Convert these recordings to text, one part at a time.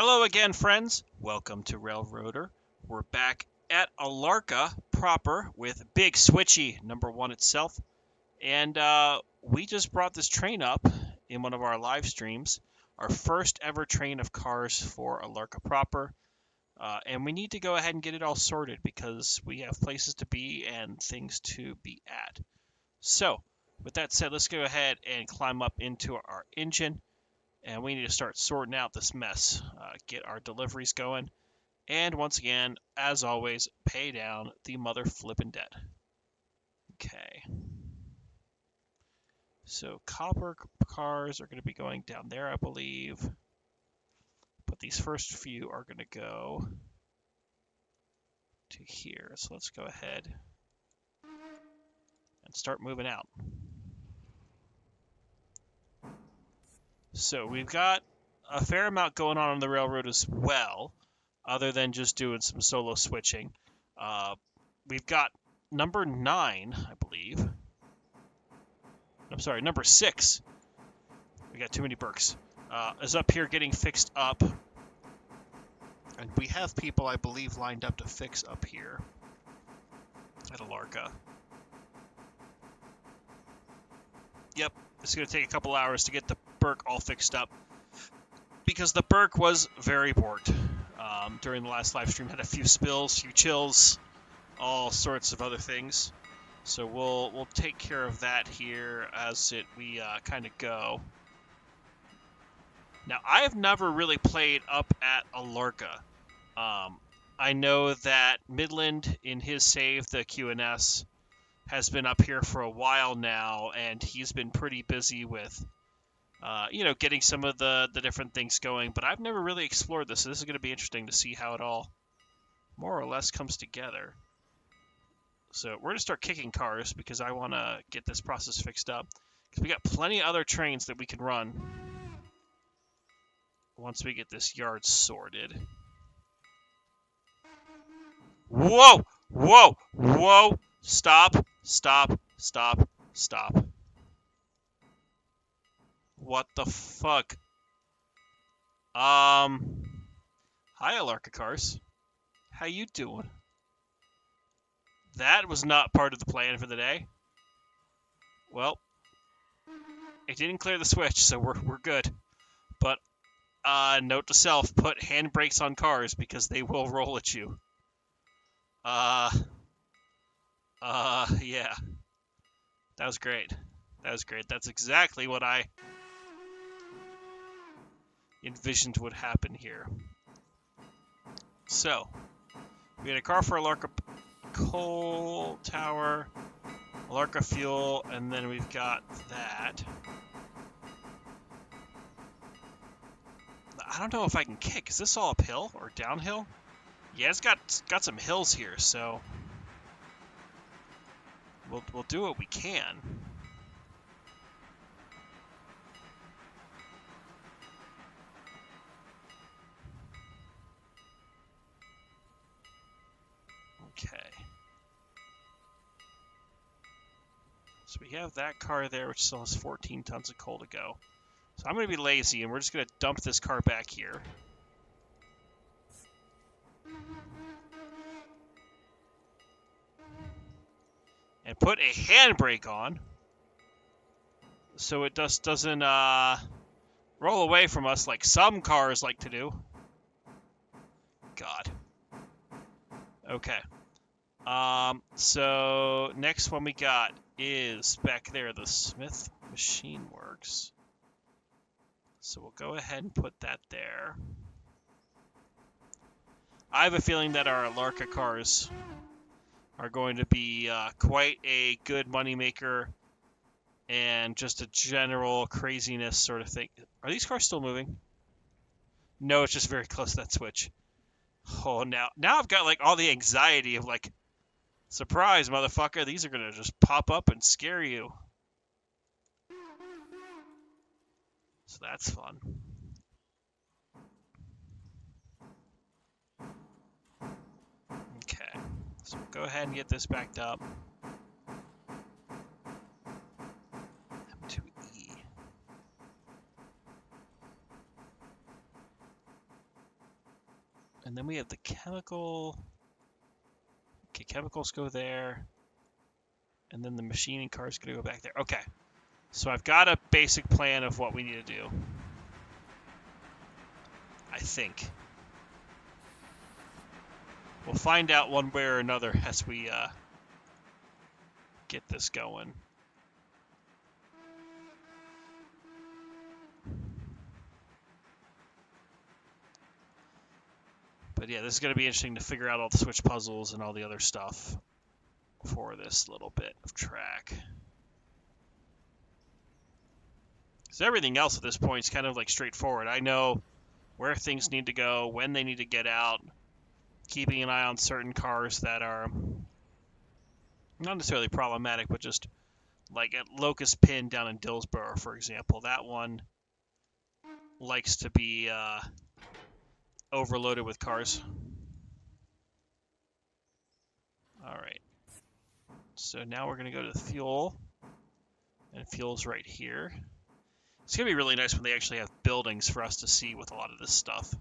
Hello again, friends. Welcome to Railroader. We're back at Alarka proper with Big Switchy #1 itself. And we just brought this train up in one of our live streams, our first ever train of cars for Alarka proper. And we need to go ahead and get it all sorted because we have places to be and things to be at. So, with that said, let's go ahead and climb up into our engine. And we need to start sorting out this mess, get our deliveries going, and once again, as always, pay down the mother flippin' debt. Okay. So copper cars are going to be going down there, I believe. But these first few are going to go to here. So let's go ahead and start moving out. So we've got a fair amount going on the railroad as well, other than just doing some solo switching. We've got number 9, I believe. I'm sorry, number 6. We got too many Burks. Is up here getting fixed up. And we have people, I believe, lined up to fix up here at Alarka. Yep, it's going to take a couple hours to get the Burke all fixed up, because the Burke was very bored during the last live stream. Had a few spills, few chills, all sorts of other things. So we'll take care of that here as we kind of go. Now, I have never really played up at Alarka. I know that Midland, in his save, the QNS, has been up here for a while now, and he's been pretty busy with, getting some of the different things going. But I've never really explored this, so this is going to be interesting to see how it all more or less comes together. So we're going to start kicking cars because I want to get this process fixed up. Because we got plenty of other trains that we can run once we get this yard sorted. Whoa! Whoa! Whoa! Stop! Stop! Stop! Stop! What the fuck? Hi, Alarka cars. How you doing? That was not part of the plan for the day. Well, it didn't clear the switch, so we're good. But note to self: put handbrakes on cars because they will roll at you. Yeah. That was great. That was great. That's exactly what I envisioned would happen here. So, we had a car for Alarka coal tower, Alarka fuel, and then we've got that. I don't know if I can kick. Is this all uphill or downhill? Yeah, it's got some hills here, so we'll do what we can. Okay. So we have that car there, which still has 14 tons of coal to go. So I'm going to be lazy, and we're just going to dump this car back here. And put a handbrake on, so it just doesn't roll away from us like some cars like to do. God. Okay. So next one we got is back there, the Smith Machine Works. So we'll go ahead and put that there. I have a feeling that our Alarka cars are going to be quite a good moneymaker and just a general craziness sort of thing. Are these cars still moving? No, it's just very close to that switch. Oh, now I've got like all the anxiety of like, surprise, motherfucker, these are going to just pop up and scare you. So that's fun. Okay, so we'll go ahead and get this backed up. M2E. Okay, And then we have the chemical. Okay, chemicals go there. And then the machining car is going to go back there. Okay. So I've got a basic plan of what we need to do. I think. We'll find out one way or another as we get this going. But yeah, this is going to be interesting to figure out all the switch puzzles and all the other stuff for this little bit of track. Because everything else at this point is kind of like straightforward. I know where things need to go, when they need to get out, keeping an eye on certain cars that are not necessarily problematic, but just like at Locust Pin down in Dillsborough, for example. That one likes to be overloaded with cars. All right. So now we're going to go to the fuel. And fuel's right here. It's going to be really nice when they actually have buildings for us to see with a lot of this stuff.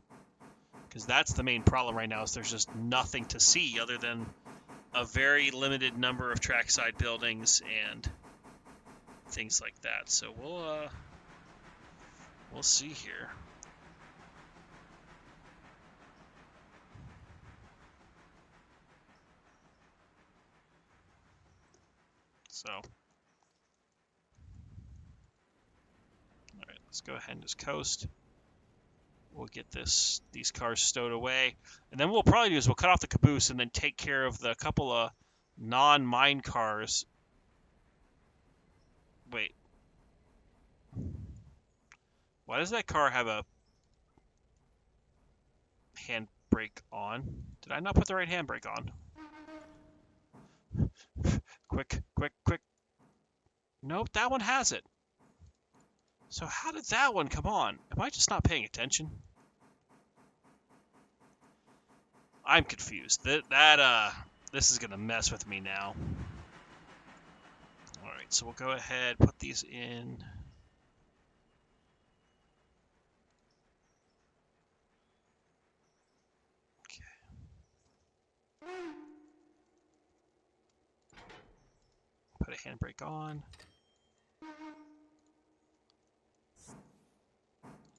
Because that's the main problem right now, is there's just nothing to see other than a very limited number of trackside buildings and things like that. So we'll see here. So, all right, let's go ahead and just coast. We'll get these cars stowed away, and then what we'll probably do is we'll cut off the caboose and then take care of the couple of non-mine cars. Wait, why does that car have a handbrake on? Did I not put the right handbrake on? Quick, quick, quick. Nope, that one has it. So how did that one come on? Am I just not paying attention? I'm confused. This is gonna mess with me now. All right, so we'll go ahead, put these in. Okay. Put a handbrake on.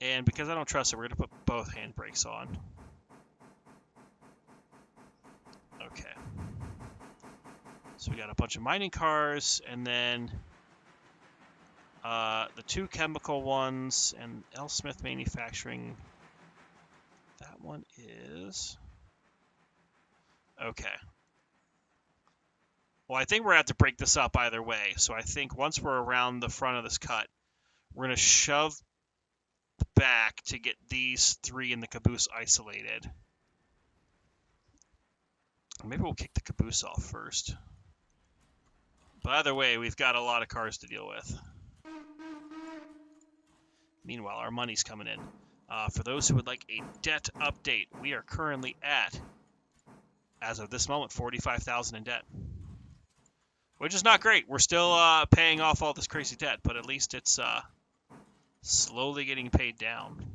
And because I don't trust it, we're gonna put both handbrakes on. Okay. So we got a bunch of mining cars, and then the two chemical ones, and L. Smith Manufacturing. That one is... Okay. Well, I think we're going to have to break this up either way. So I think once we're around the front of this cut, we're going to shove back to get these three in the caboose isolated. Maybe we'll kick the caboose off first. But either way, we've got a lot of cars to deal with. Meanwhile, our money's coming in. For those who would like a debt update, we are currently at, as of this moment, $45,000 in debt. Which is not great. We're still paying off all this crazy debt, but at least it's slowly getting paid down.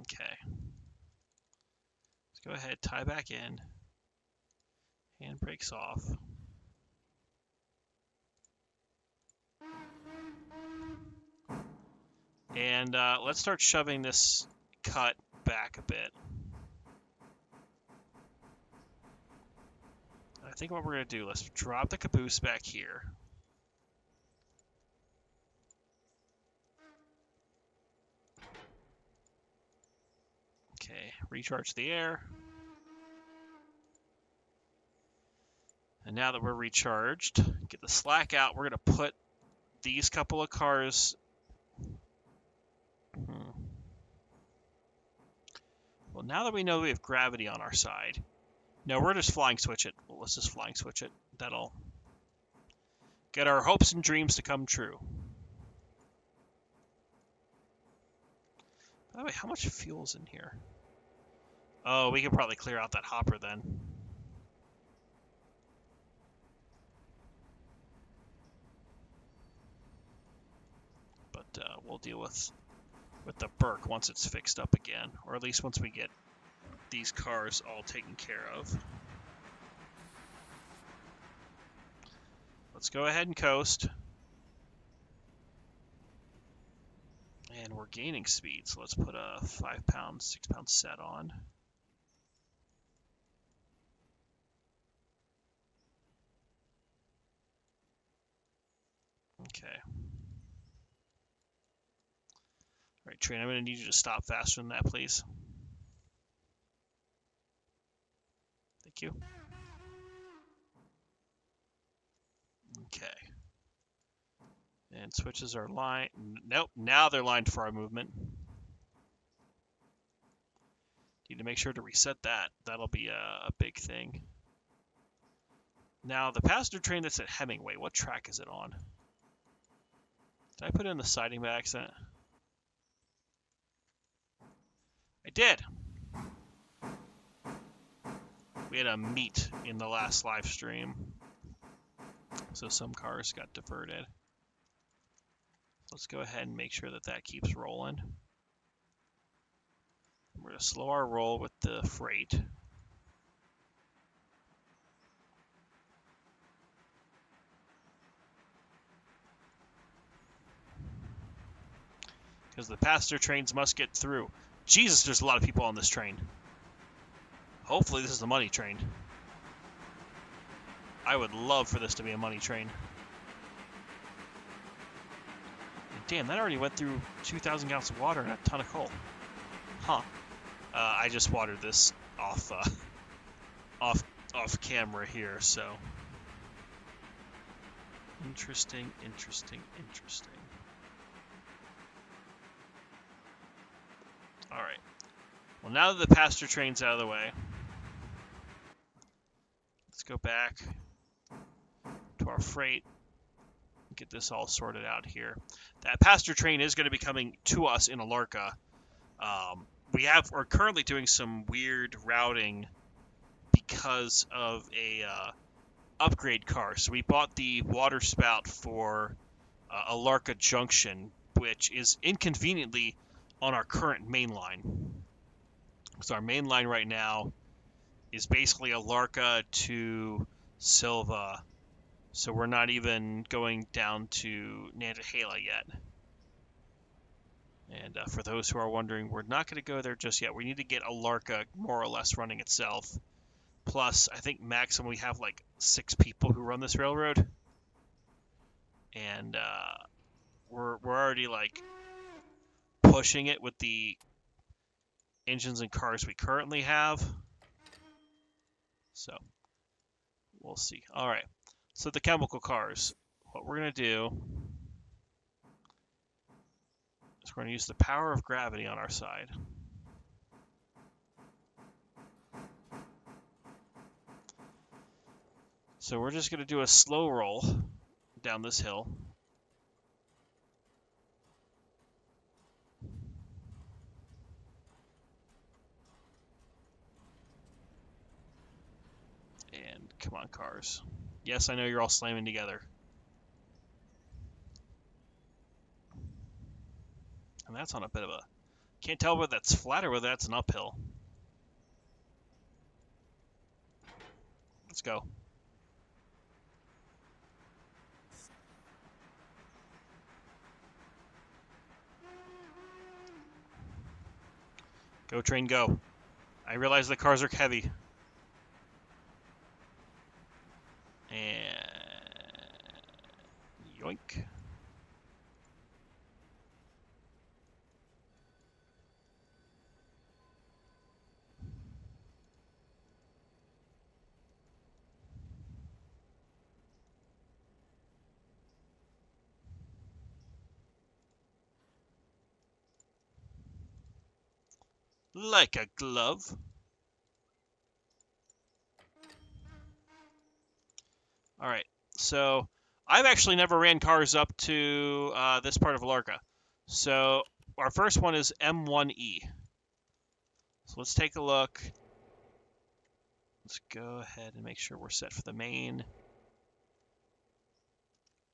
Okay. Let's go ahead, tie back in. Handbrakes off. And let's start shoving this cut back a bit. I think what we're going to do, let's drop the caboose back here. Okay, recharge the air. And now that we're recharged, get the slack out. We're going to put these couple of cars... Well, now that we know we have gravity on our side... No, we're just flying switch it. Well, let's just flying switch it. That'll get our hopes and dreams to come true. By the way, how much fuel's in here? Oh, we can probably clear out that hopper then. we'll deal with the Burke once it's fixed up again, or at least once we get these cars all taken care of. Let's go ahead and coast. And we're gaining speed, so let's put a 5-pound, 6-pound set on. Okay. All right, train, I'm going to need you to stop faster than that, please. Thank you. Okay. And switches are line. Nope, now they're lined for our movement. Need to make sure to reset that. That'll be a big thing. Now, the passenger train that's at Hemingway, what track is it on? Did I put in the siding by accident? I did. We had a meet in the last live stream, so some cars got diverted. Let's go ahead and make sure that that keeps rolling. We're going to slow our roll with the freight. Because the passenger trains must get through. Jesus, there's a lot of people on this train. Hopefully this is the money train. I would love for this to be a money train. And damn, that already went through 2,000 gallons of water and a ton of coal. Huh. I just watered this off camera here, so. Interesting. All right. Well, now that the passenger train's out of the way, let's go back to our freight and get this all sorted out here. That passenger train is going to be coming to us in Alarka. We're currently doing some weird routing because of a upgrade car. So we bought the water spout for Alarka Junction, which is inconveniently on our current main line. So our main line right now is basically Alarka to Silva. So we're not even going down to Nantahala yet. And for those who are wondering, we're not going to go there just yet. We need to get Alarka more or less running itself. Plus, I think maximum we have like 6 people who run this railroad. And we're already like pushing it with the engines and cars we currently have. So we'll see. All right. So the chemical cars, what we're going to do is we're going to use the power of gravity on our side. So we're just going to do a slow roll down this hill. And come on, cars. Yes, I know you're all slamming together. And that's on a bit of a... Can't tell whether that's flat or whether that's an uphill. Let's go. Go, train, go. I realize the cars are heavy. And... yoink. Like a glove. All right, so I've actually never ran cars up to this part of Alarka. So our first one is M1E. So let's take a look. Let's go ahead and make sure we're set for the main.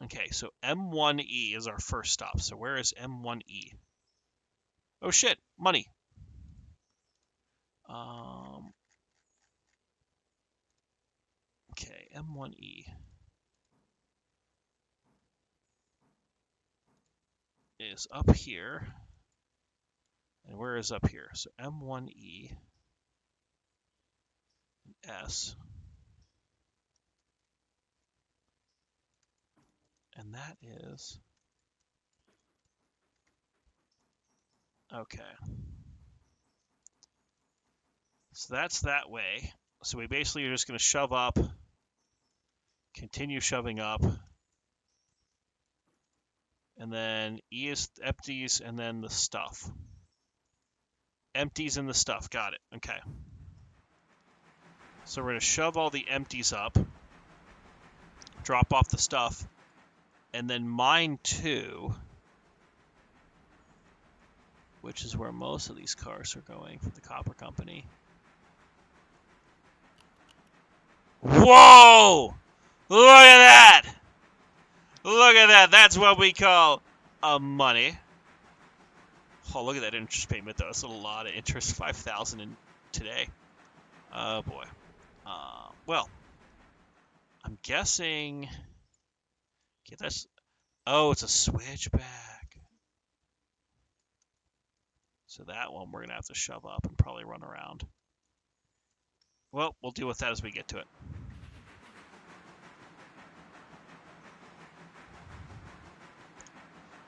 Okay, so M1E is our first stop. So where is M1E? Oh shit, money. Okay, M1E is up here. And where is up here? So M1E S. And that is... Okay. So that's that way. So we basically are just going to shove up, continue shoving up, and then E is empties, and then the stuff. Empties and the stuff. Got it. Okay. So we're going to shove all the empties up, drop off the stuff, and then mine 2, which is where most of these cars are going for the copper company. Whoa! Look at that! Look at that! That's what we call money. Oh, look at that interest payment, though. That's a lot of interest. 5,000 in today. Oh boy. Well, I'm guessing. Okay, that's. Oh, it's a switchback. So that one we're gonna have to shove up and probably run around. Well, we'll deal with that as we get to it.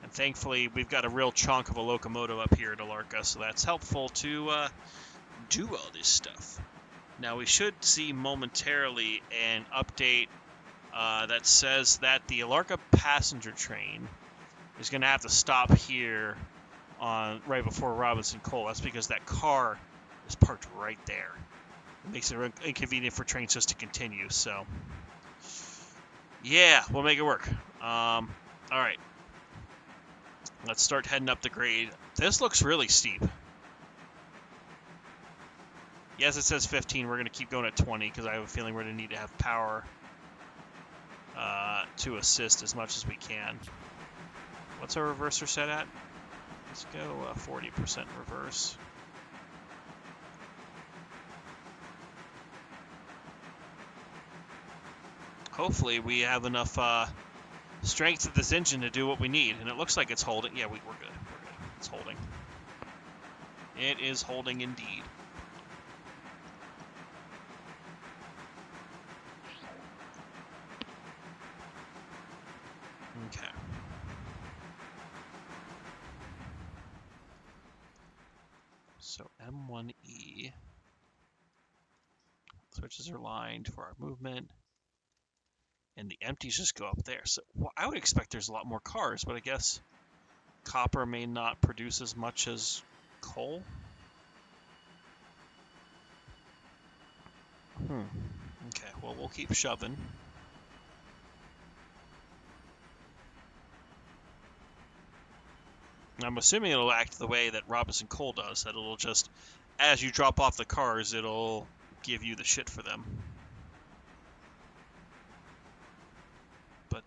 And thankfully, we've got a real chunk of a locomotive up here at Alarka, so that's helpful to do all this stuff. Now, we should see momentarily an update that says that the Alarka passenger train is going to have to stop here on right before Robinson Cole. That's because that car is parked right there. It makes it inconvenient for trains just to continue. So, yeah, we'll make it work. All right. Let's start heading up the grade. This looks really steep. Yes, it says 15. We're going to keep going at 20 because I have a feeling we're going to need to have power to assist as much as we can. What's our reverser set at? Let's go 40% reverse. Hopefully we have enough strength of this engine to do what we need. And it looks like it's holding. Yeah, we're good. We're good. It's holding. It is holding indeed. Okay. So M1E. Switches are lined for our movement. And the empties just go up there. So well, I would expect there's a lot more cars, but I guess copper may not produce as much as coal. Okay, well, we'll keep shoving. I'm assuming it'll act the way that Robinson Cole does, that it'll just, as you drop off the cars, it'll give you the shit for them. But,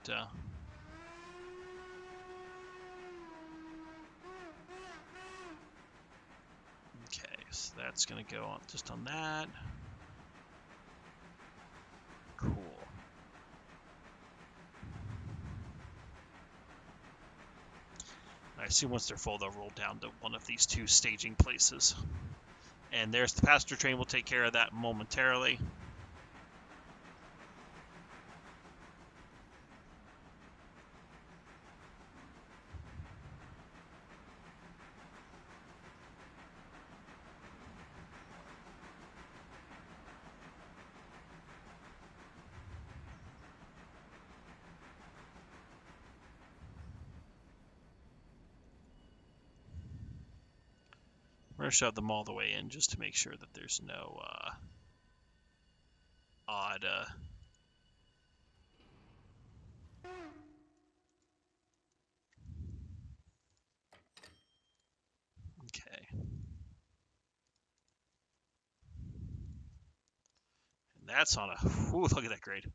okay, so that's going to go on just on that. Cool. I assume once they're full, they'll roll down to one of these 2 staging places. And there's the passenger train. We'll take care of that momentarily. We're going to shove them all the way in just to make sure that there's no odd... Okay. And that's on a... Ooh, look at that grade.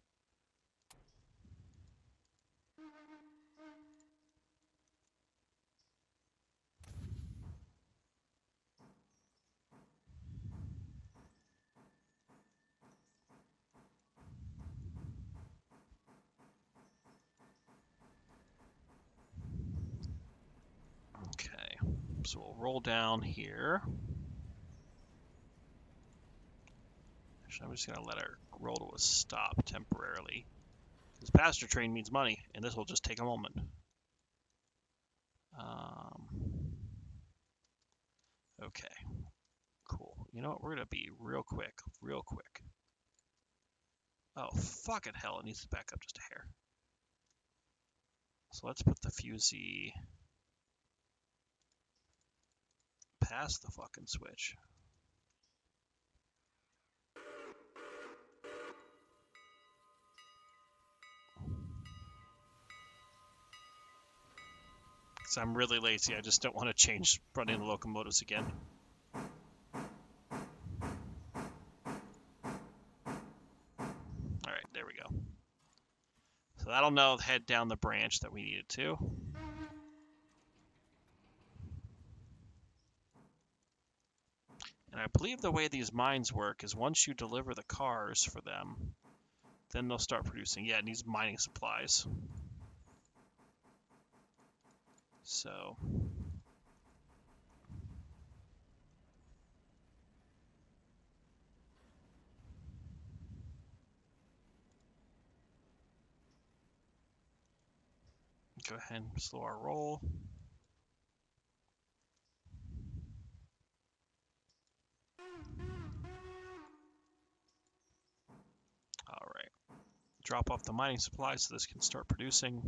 So we'll roll down here. Actually, I'm just going to let our roll to a stop temporarily. Because passenger train means money, and this will just take a moment. Okay. Cool. You know what? We're going to be real quick. Real quick. Oh, fucking hell. It needs to back up just a hair. So let's put the fusee past the fucking switch. Because I'm really lazy. I just don't want to change running the locomotives again. Alright, there we go. So that'll now head down the branch that we needed to. And I believe the way these mines work is once you deliver the cars for them, then they'll start producing. Yeah, it needs mining supplies. So... go ahead and slow our roll. All right. Drop off the mining supplies so this can start producing.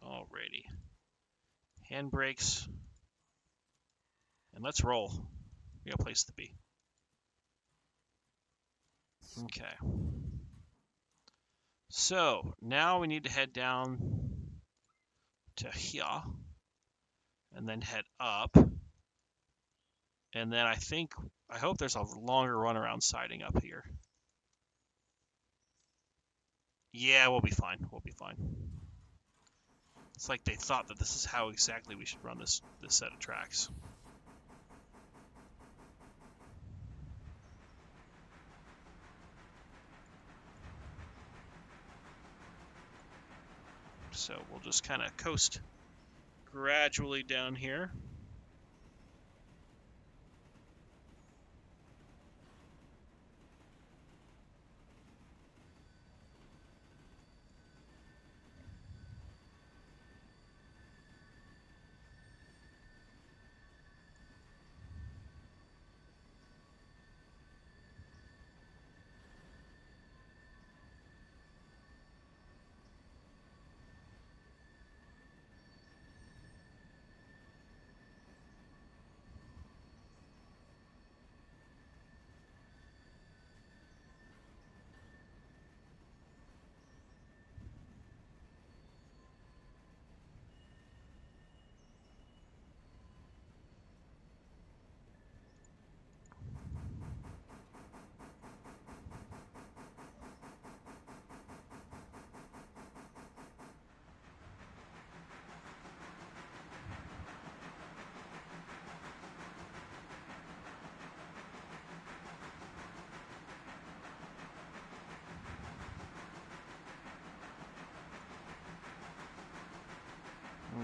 Alrighty. Handbrakes. And let's roll. We got a place to be. Okay. So, now we need to head down to here. And then head up. And then I hope there's a longer runaround siding up here. Yeah, we'll be fine. We'll be fine. It's like they thought that this is how exactly we should run this set of tracks. So we'll just kind of coast gradually down here.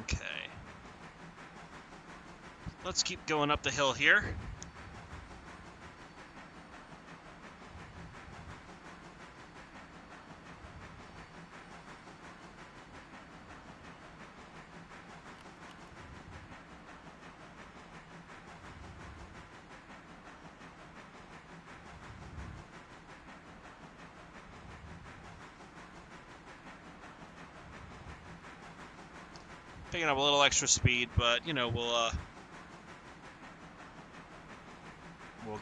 Okay. Let's keep going up the hill here. Picking up a little extra speed, but you know, we'll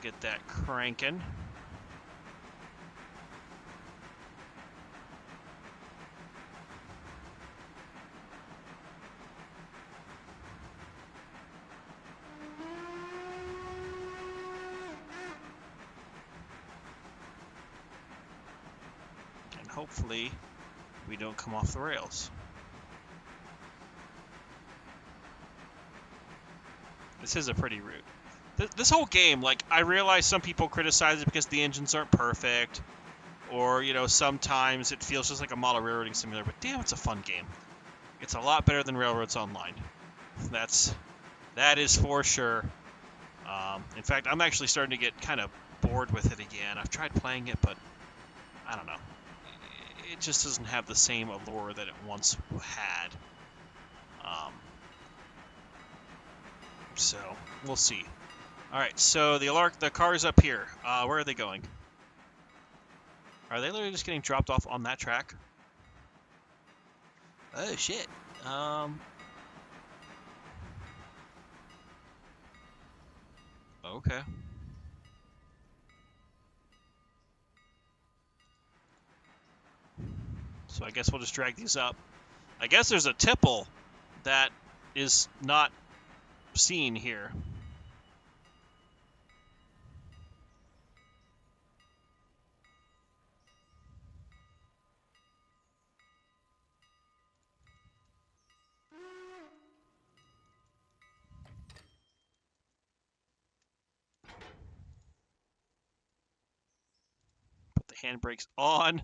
get that cranking. hopefully we don't come off the rails. This is a pretty route. This whole game, like, I realize some people criticize it because the engines aren't perfect, or, you know, sometimes it feels just like a model railroading simulator, but damn, it's a fun game. It's a lot better than Railroads Online. That is for sure. In fact, I'm actually starting to get kind of bored with it again. I've tried playing it, but I don't know. It just doesn't have the same allure that it once had. So we'll see. All right, so the car's up here. Where are they going? Are they literally just getting dropped off on that track? Oh shit. Okay. So I guess we'll just drag these up. I guess there's a tipple that is not seen here. Put the handbrakes on.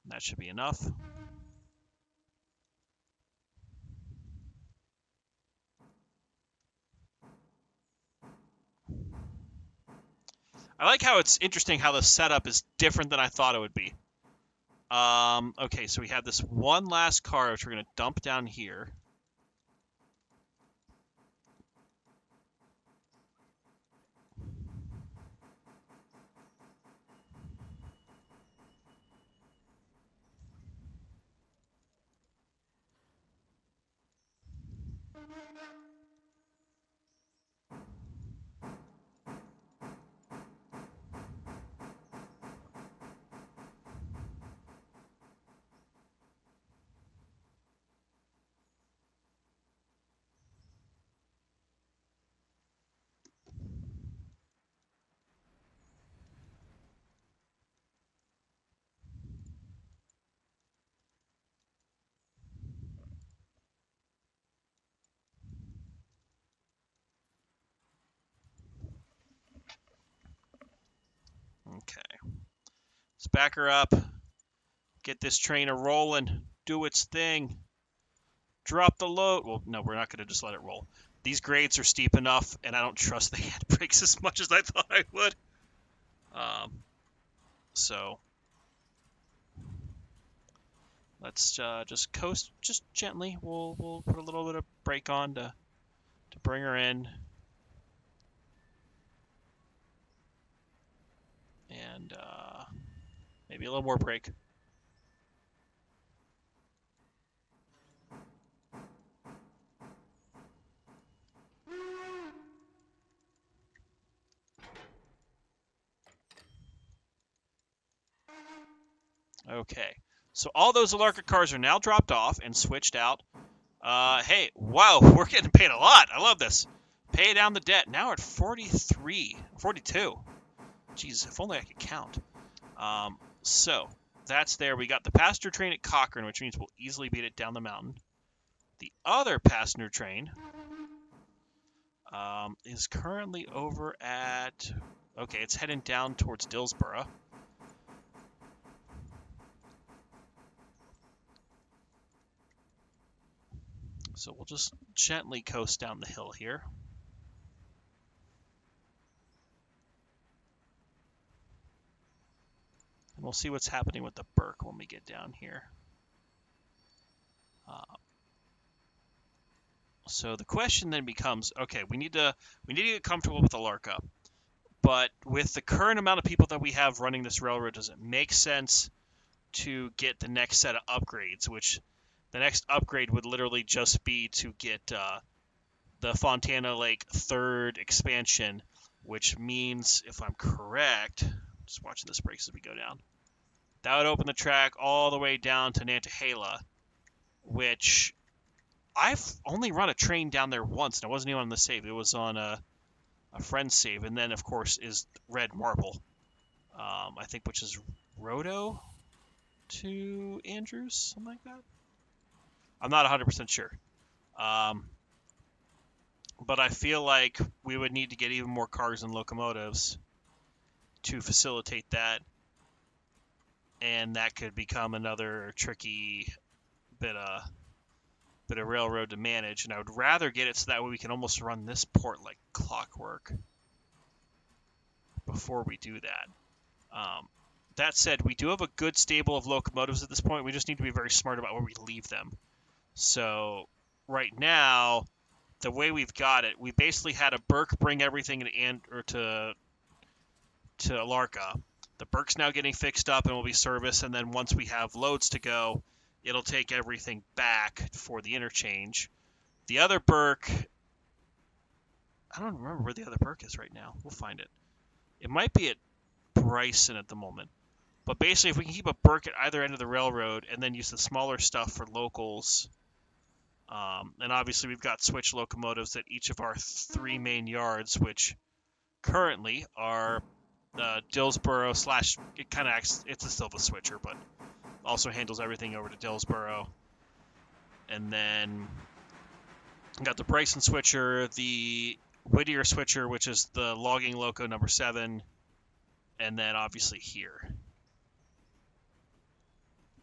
That should be enough. I like how it's interesting how the setup is different than I thought it would be. Okay, so we have this one last car, which we're going to dump down here. Okay. Let's back her up. Get this train a rolling. Do its thing. Drop the load. Well, no, we're not going to just let it roll. These grades are steep enough, and I don't trust the handbrakes as much as I thought I would. So let's just coast just gently. We'll put a little bit of brake on to bring her in. And maybe a little more brake. Okay, so all those Alarka cars are now dropped off and switched out. Hey, wow, we're getting paid a lot. I love this. Pay down the debt. Now we're at 43, 42. Jeez, if only I could count. So that's there. We got the passenger train at Cochrane, which means we'll easily beat it down the mountain. The other passenger train is currently over at... Okay, it's heading down towards Dillsborough. So we'll just gently coast down the hill here. And we'll see what's happening with the Burke when we get down here. So the question then becomes, okay, we need to get comfortable with Alarka. But with the current amount of people that we have running this railroad, does it make sense to get the next set of upgrades, which the next upgrade would literally just be to get the Fontana Lake third expansion, which means, if I'm correct, just watching this brakes as we go down, that would open the track all the way down to Nantahala, which I've only run a train down there once, and it wasn't even on the save. It was on a friend's save, and then, of course, is Red Marble, I think, which is Roto. to Andrews, something like that. I'm not 100% sure. But I feel like we would need to get even more cars and locomotives to facilitate that, and that could become another tricky bit of railroad to manage. And I would rather get it so that way we can almost run this port like clockwork before we do that. That said, we do have a good stable of locomotives at this point. We just need to be very smart about where we leave them. So right now, the way we've got it, we basically had a Burke bring everything to Alarka. The Burke's now getting fixed up and will be serviced, and then once we have loads to go, it'll take everything back for the interchange. The other Burke, I don't remember where the other Burke is right now. We'll find it. It might be at Bryson at the moment. But basically, if we can keep a Burke at either end of the railroad and then use the smaller stuff for locals, and obviously we've got switch locomotives at each of our 3 main yards, which currently are Dillsboro / it kind of acts, it's still a switcher, but also handles everything over to Dillsboro. And then got the Bryson switcher, the Whittier switcher, which is the logging loco number 7, and then obviously here.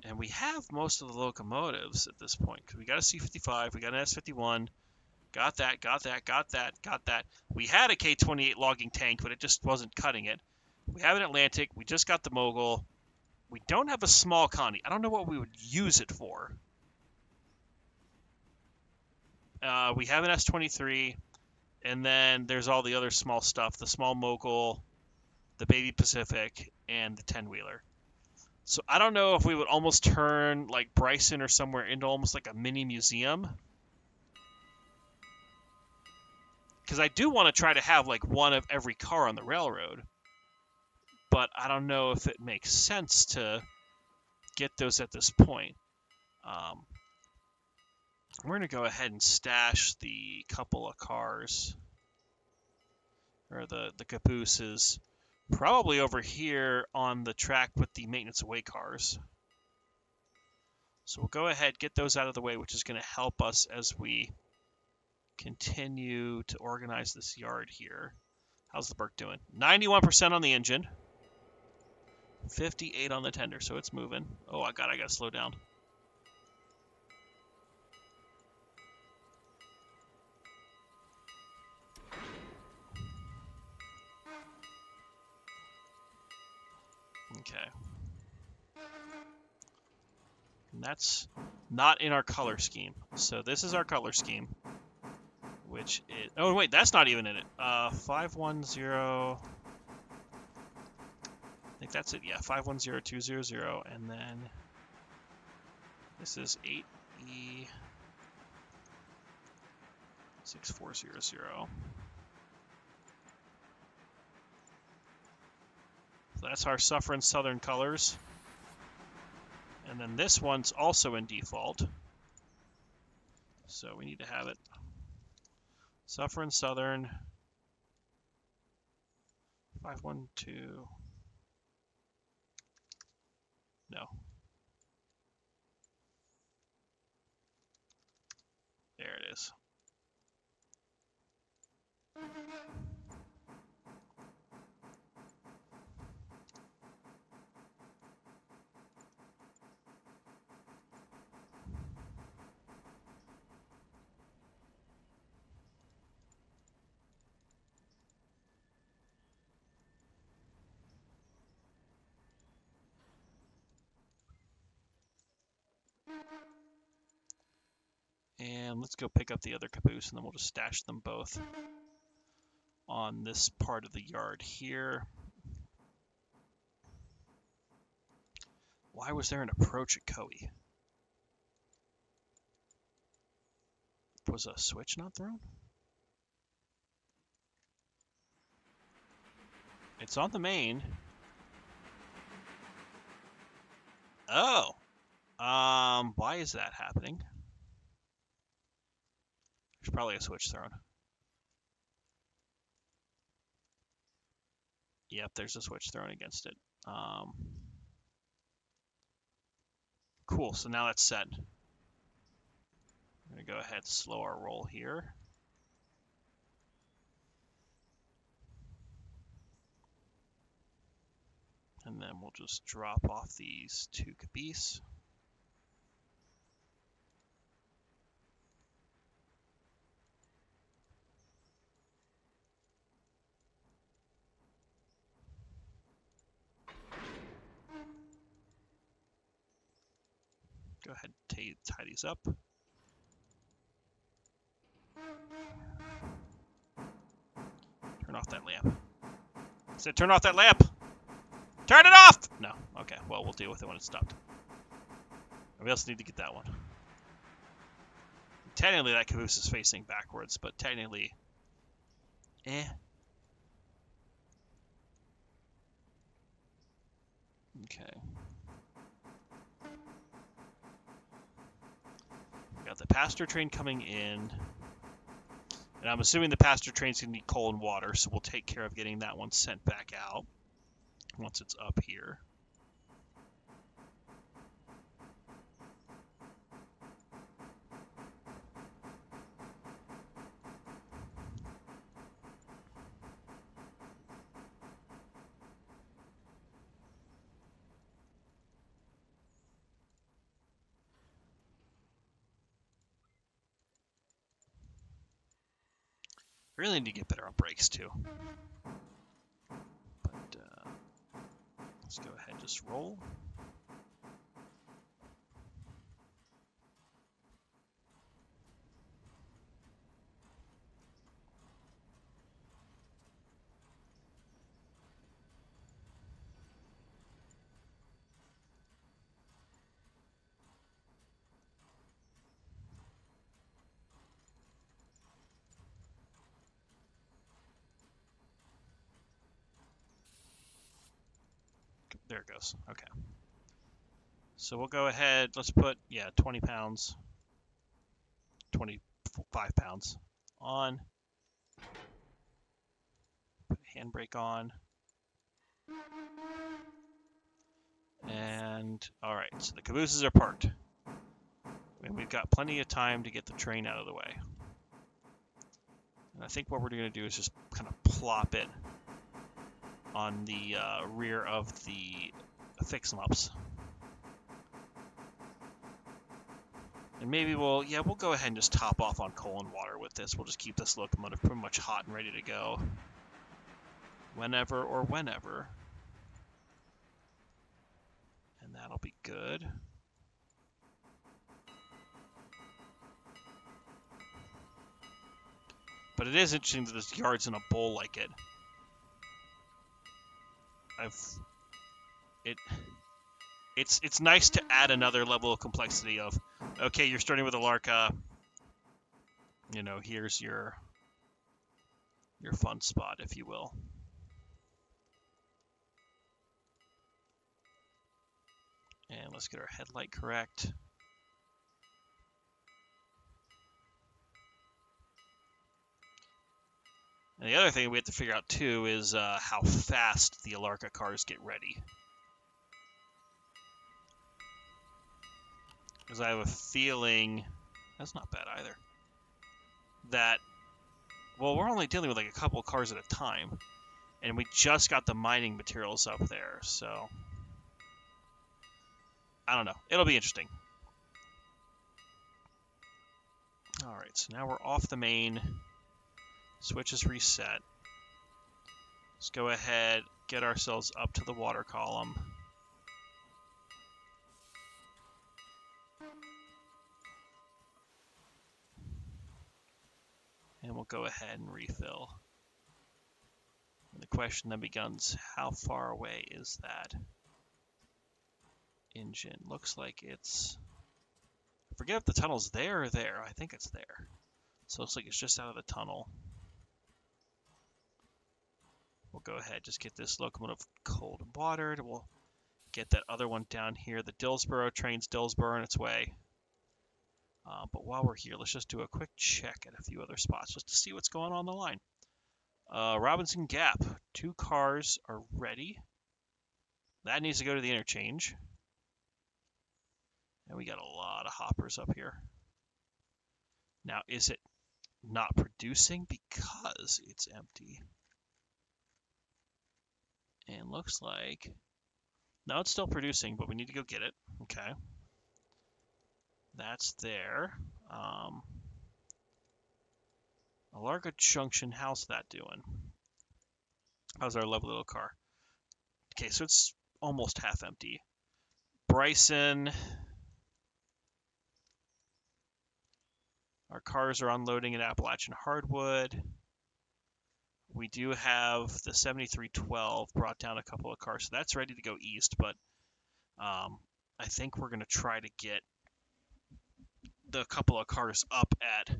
And we have most of the locomotives at this point, because we got a C-55, we got an S-51, got that. We had a K-28 logging tank, but it just wasn't cutting it. We have an Atlantic, we just got the Mogul. We don't have a small Connie. I don't know what we would use it for. We have an S-23, and then there's all the other small stuff, the small Mogul, the Baby Pacific, and the 10-wheeler. So I don't know if we would almost turn like Bryson or somewhere into almost like a mini museum. Because I do want to try to have like one of every car on the railroad. But I don't know if it makes sense to get those at this point. We're going to go ahead and stash the couple of cars, or the cabooses, probably over here on the track with the maintenance away cars. So we'll go ahead, get those out of the way, which is going to help us as we continue to organize this yard here. How's the Burke doing? 91% on the engine. 58 on the tender, so it's moving. Oh, I gotta slow down. Okay. And that's not in our color scheme. So this is our color scheme, which is... Oh, wait, that's not even in it. 510... I think that's it. Yeah, 510200, and then this is 8E 6400. So that's our Suffering Southern colors. And then this one's also in default. So we need to have it Suffering Southern 512. No. There it is. And let's go pick up the other caboose, and then we'll just stash them both on this part of the yard here. Why was there an approach at Coe? Was a switch not thrown? It's on the main. Oh. Why is that happening? There's probably a switch thrown. Yep, there's a switch thrown against it. Cool. So now that's set. I'm going to go ahead and slow our roll here. And then we'll just drop off these 2 caboose. Go ahead and tie these up. Turn off that lamp. I said turn off that lamp! Turn it off! No. Okay, well, we'll deal with it when it's stopped. We also need to get that one. Technically, that caboose is facing backwards, but technically... Okay. We got the passenger train coming in. And I'm assuming the passenger train's going to need coal and water, so we'll take care of getting that one sent back out once it's up here. Really need to get better on brakes too. But let's go ahead and just roll. There it goes. Okay. So we'll go ahead. Let's put, 20 pounds, 25 pounds on. Put handbrake on. And, all right, so the cabooses are parked. And we've got plenty of time to get the train out of the way. And I think what we're going to do is just kind of plop it on the rear of the fix-em-ups. And maybe we'll go ahead and just top off on coal and water with this. We'll just keep this locomotive pretty much hot and ready to go whenever. And that'll be good. But it is interesting that this yard's in a bowl like it. It's nice to add another level of complexity of, okay, you're starting with Alarka. Here's your fun spot, if you will. And let's get our headlight correct. And the other thing we have to figure out, too, is how fast the Alarka cars get ready. Because I have a feeling, that's not bad either, that, well, we're only dealing with like a couple cars at a time. And we just got the mining materials up there, so I don't know. It'll be interesting. All right, so now we're off the main. Switch is reset. Let's go ahead, get ourselves up to the water column. And we'll go ahead and refill. And the question then becomes, how far away is that engine? Looks like it's... I forget if the tunnel's there or there. I think it's there. So it looks like it's just out of the tunnel. We'll go ahead, just get this locomotive cold and watered. We'll get that other one down here. The Dillsboro train's Dillsboro on its way. But while we're here, let's just do a quick check at a few other spots just to see what's going on the line. Robinson Gap, 2 cars are ready. That needs to go to the interchange. And we got a lot of hoppers up here. Now, is it not producing because it's empty? And looks like, no, it's still producing, but we need to go get it. Okay. That's there. Alarka Junction, how's that doing? How's our lovely little car? Okay, so it's almost half empty. Bryson. Our cars are unloading at Appalachian Hardwood. We do have the 7312 brought down a couple of cars, so that's ready to go east, but I think we're going to try to get the couple of cars up at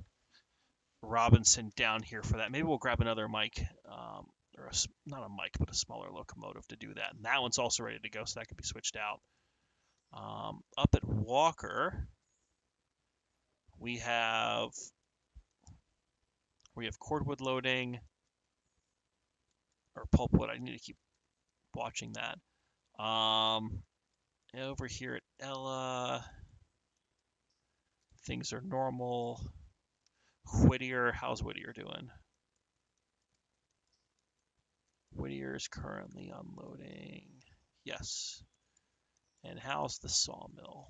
Robinson down here for that. Maybe we'll grab another Mike, or not a Mike, but a smaller locomotive to do that. And that one's also ready to go, so that could be switched out. Up at Walker, we have cordwood loading, or pulpwood. I need to keep watching that. Over here at Ella, things are normal. Whittier, how's Whittier doing? Whittier's currently unloading. Yes. And how's the sawmill?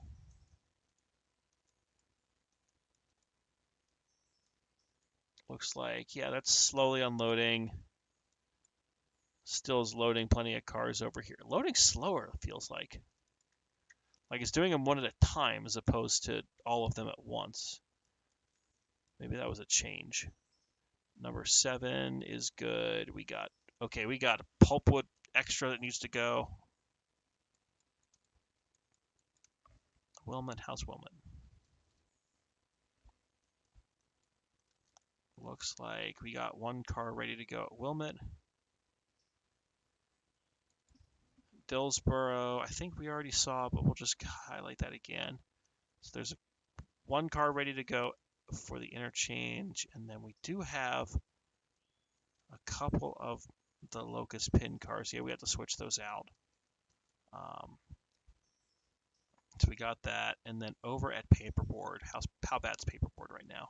Looks like, yeah, that's slowly unloading. Still is loading plenty of cars over here. Loading slower, it feels like. Like it's doing them one at a time as opposed to all of them at once. Maybe that was a change. Number 7 is good. We got a pulpwood extra that needs to go. Wilmot, how's Wilmot? Looks like we got one car ready to go at Wilmot. Dillsboro, I think we already saw, but we'll just highlight that again. So there's one car ready to go for the interchange, and then we do have a couple of the locust pin cars. Yeah, we have to switch those out. So we got that, and then over at paperboard, how bad's paperboard right now?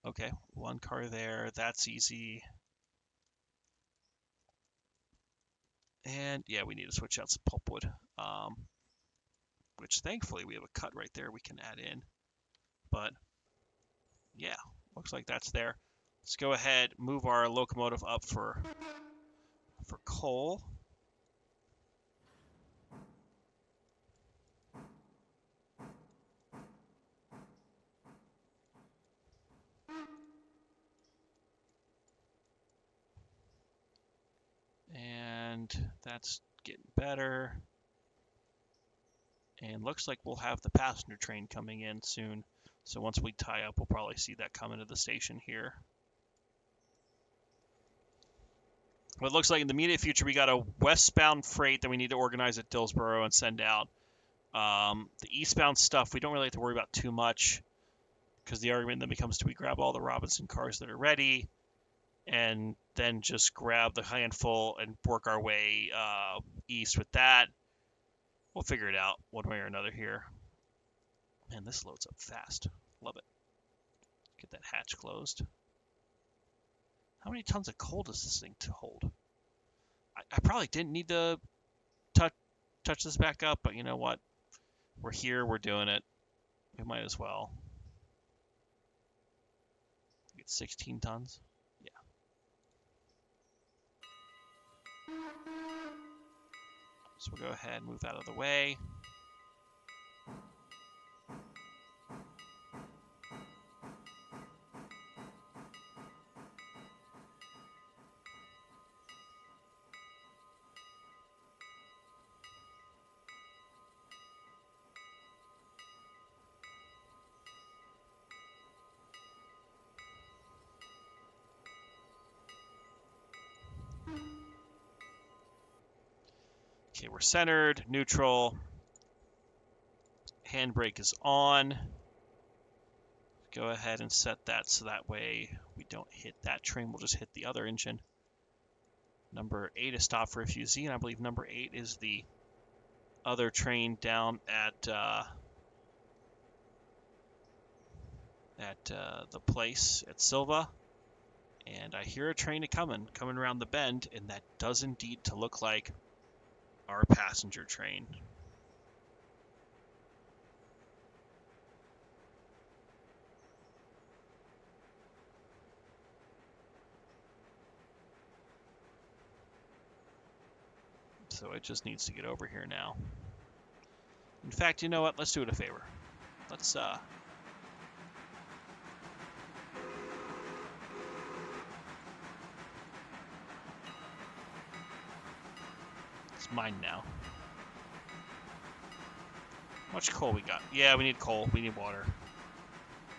Okay, one car there, that's easy. And yeah, we need to switch out some pulpwood, which thankfully we have a cut right there we can add in. But yeah, looks like that's there. Let's go ahead, move our locomotive up for coal. And that's getting better. And looks like we'll have the passenger train coming in soon. So once we tie up, we'll probably see that come into the station here. Well, it looks like in the immediate future, we got a westbound freight that we need to organize at Dillsboro and send out. The eastbound stuff, we don't really have to worry about too much because the argument then becomes, do we grab all the Robinson cars that are ready and then just grab the handful and work our way east with that? We'll figure it out one way or another here. Man, this loads up fast. Love it. Get that hatch closed. How many tons of coal does this thing hold? I probably didn't need to touch this back up, but you know what? We're here, we're doing it. We might as well. Get 16 tons. Yeah. So we'll go ahead and move out of the way. Okay, we're centered, neutral. Handbrake is on. Go ahead and set that so that way we don't hit that train. We'll just hit the other engine. Number 8 is stop for refusee, and I believe number 8 is the other train down at the place at Silva, and I hear a train coming around the bend, and that does indeed to look like our passenger train. So it just needs to get over here now. In fact, you know what? Let's do it a favor. Let's it's mine now. How much coal we got? Yeah, we need coal. We need water.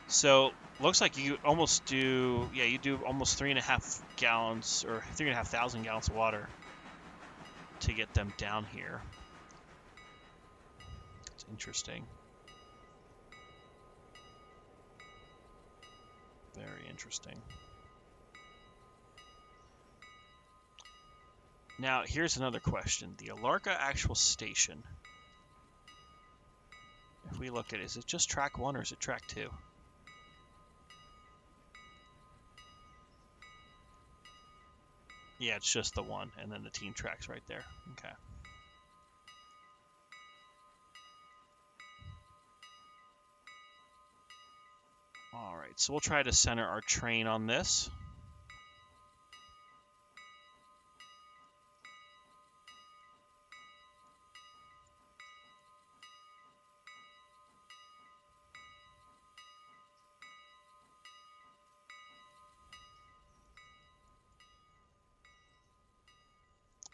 So looks like you almost do. Yeah, you do almost 3.5 gallons or 3,500 gallons of water to get them down here. It's interesting. Very interesting. Now, here's another question. The Alarka actual station. If we look at it, is it just track 1 or is it track 2? Yeah, it's just the 1, and then the team tracks right there. Okay. All right, so we'll try to center our train on this.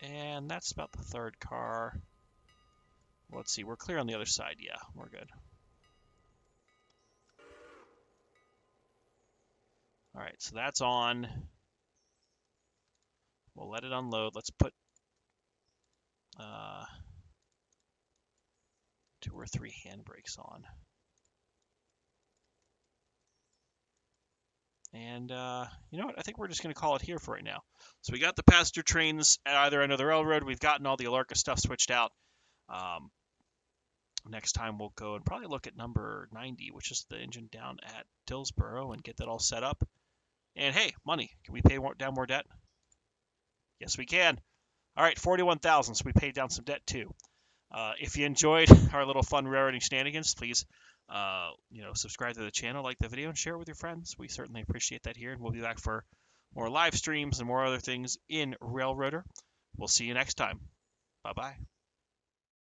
And that's about the third car. Let's see, we're clear on the other side. Yeah, we're good. All right, so that's on. We'll let it unload. Let's put 2 or 3 handbrakes on. And you know what? I think we're just going to call it here for right now. So we got the passenger trains at either end of the railroad. We've gotten all the Alarka stuff switched out. Next time we'll go and probably look at number 90, which is the engine down at Dillsboro, and get that all set up. And hey, money. Can we pay down more debt? Yes, we can. All right, 41,000. So we paid down some debt too. If you enjoyed our little fun railroading shenanigans, please, subscribe to the channel, like the video, and share it with your friends. We certainly appreciate that here, and we'll be back for more live streams and more other things in Railroader. We'll see you next time. Bye-bye.